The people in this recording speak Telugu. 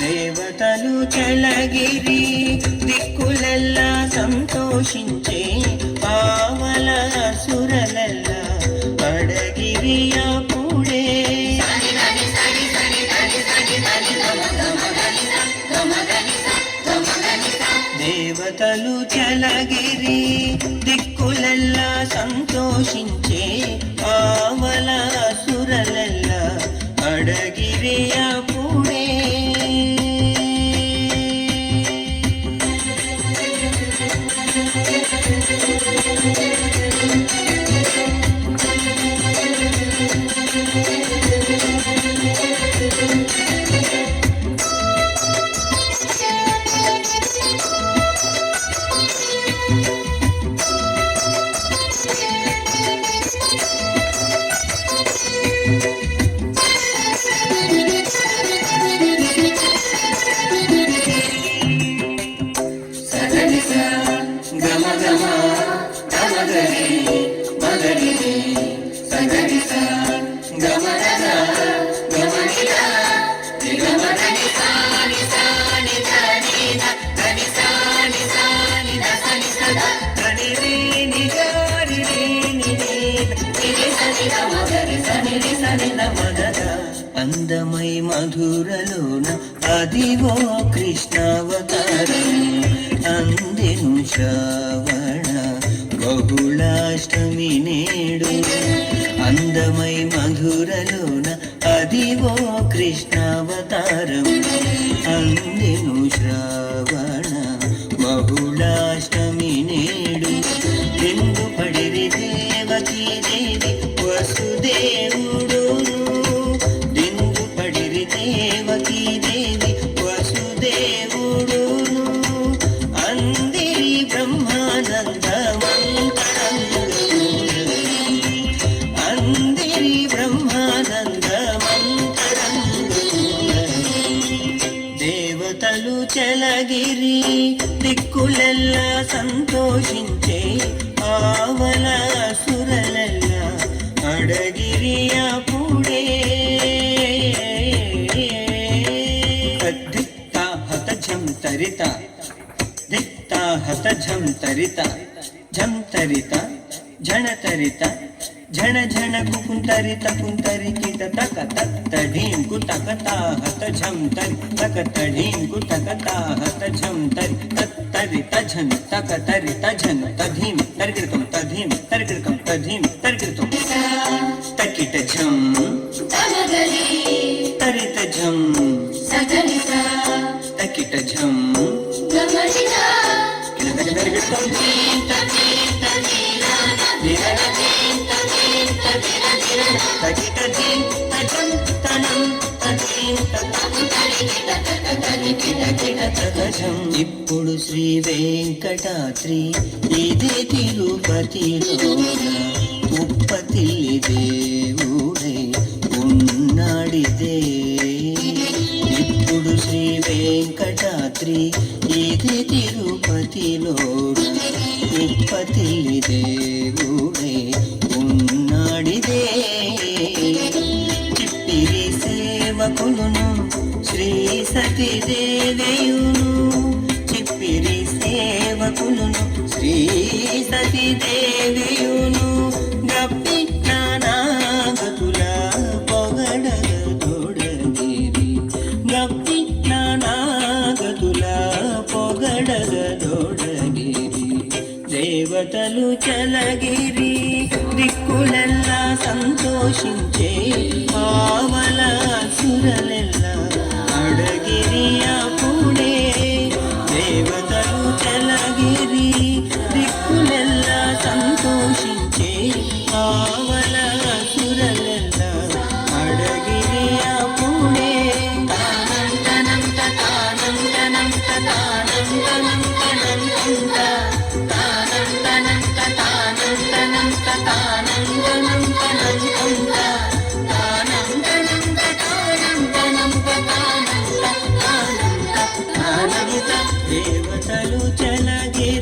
దేవతలు చలగిరి దిక్కులెల్లా సంతోషించే పావల సురలెల్లా అడగిరి అప్పుడే దేవతలు చలగిరి దిక్కులెల్లా సంతోషించే పావల సురలెల్లా అడగిరి అప్పుడే అందమై మధురలోన అదివో కృష్ణావతారం అందెను శ్రావణ బహుళాష్టమి నేడు అందమై మధురలోన అదివో కృష్ణావతారం అందెను శ్రావణ బహుళాష్టమి నేడు ఎందు పడిరి దేవకీ దేవి వసుదేవుడును దిందు పడిరి దేవకీ దేవి వసుదేవుడును అందిరి బ్రహ్మానందమంతరంగము అందిరి బ్రహ్మానందమంతరంగము దేవతలు చలగిరి దిక్కులెల్లా సంతోషించే ఆవల సురలెల్లా అడగిరి అప్పుడే దిక్తా హత ఝం తరిత దిక్తా హత ఝం తరిత ఝం తరిత ఝణ తరిత ఝణ ఝణ కుంతరిత కుంతరికిత తక తత్త ఢీం కుతకతా హత ఝం తరి తక తఢీం కుతకతా హత ఝం తరి తత్తరిత ఝం తక తరిత ఝం తధీం తరికృతం తధీం తరికృతం తధీం తరికృతం తకిట ఝం తరిత ఝం తకిట ఝం తరికృతం ఇప్పుడు శ్రీ వెంకటాద్రి ఇదే తిరుపతిలోన ఉప్పతిల్లి దేవుడే ఉన్నాడిదే ఇప్పుడు శ్రీ వెంకటాద్రి ఇదే తిరుపతిలోన ఉప్పతిల్లి దేవుడే ఉన్నాడిదే చిప్పిరి సేవకులును శ్రీ సతీదేవియును చిప్పిరి సేవకులును శ్రీ సతీదేవియును గప్పి నానాగతుల పొగడగదొడగిరి గప్పి నానాగతుల పొగడగదొడగిరి దేవతలు చలగిరి దిక్కులెల్లా సంతోషించే పావల సురలెల్లా అడగిరి అప్పుడే దేవతలు చలగిరి దిక్కులెల్లా సంతోషించే పావల సురలెల్లా అడగిరి అప్పుడే తానం తనం తానం తనం తానం దేవతలు చెలగిరి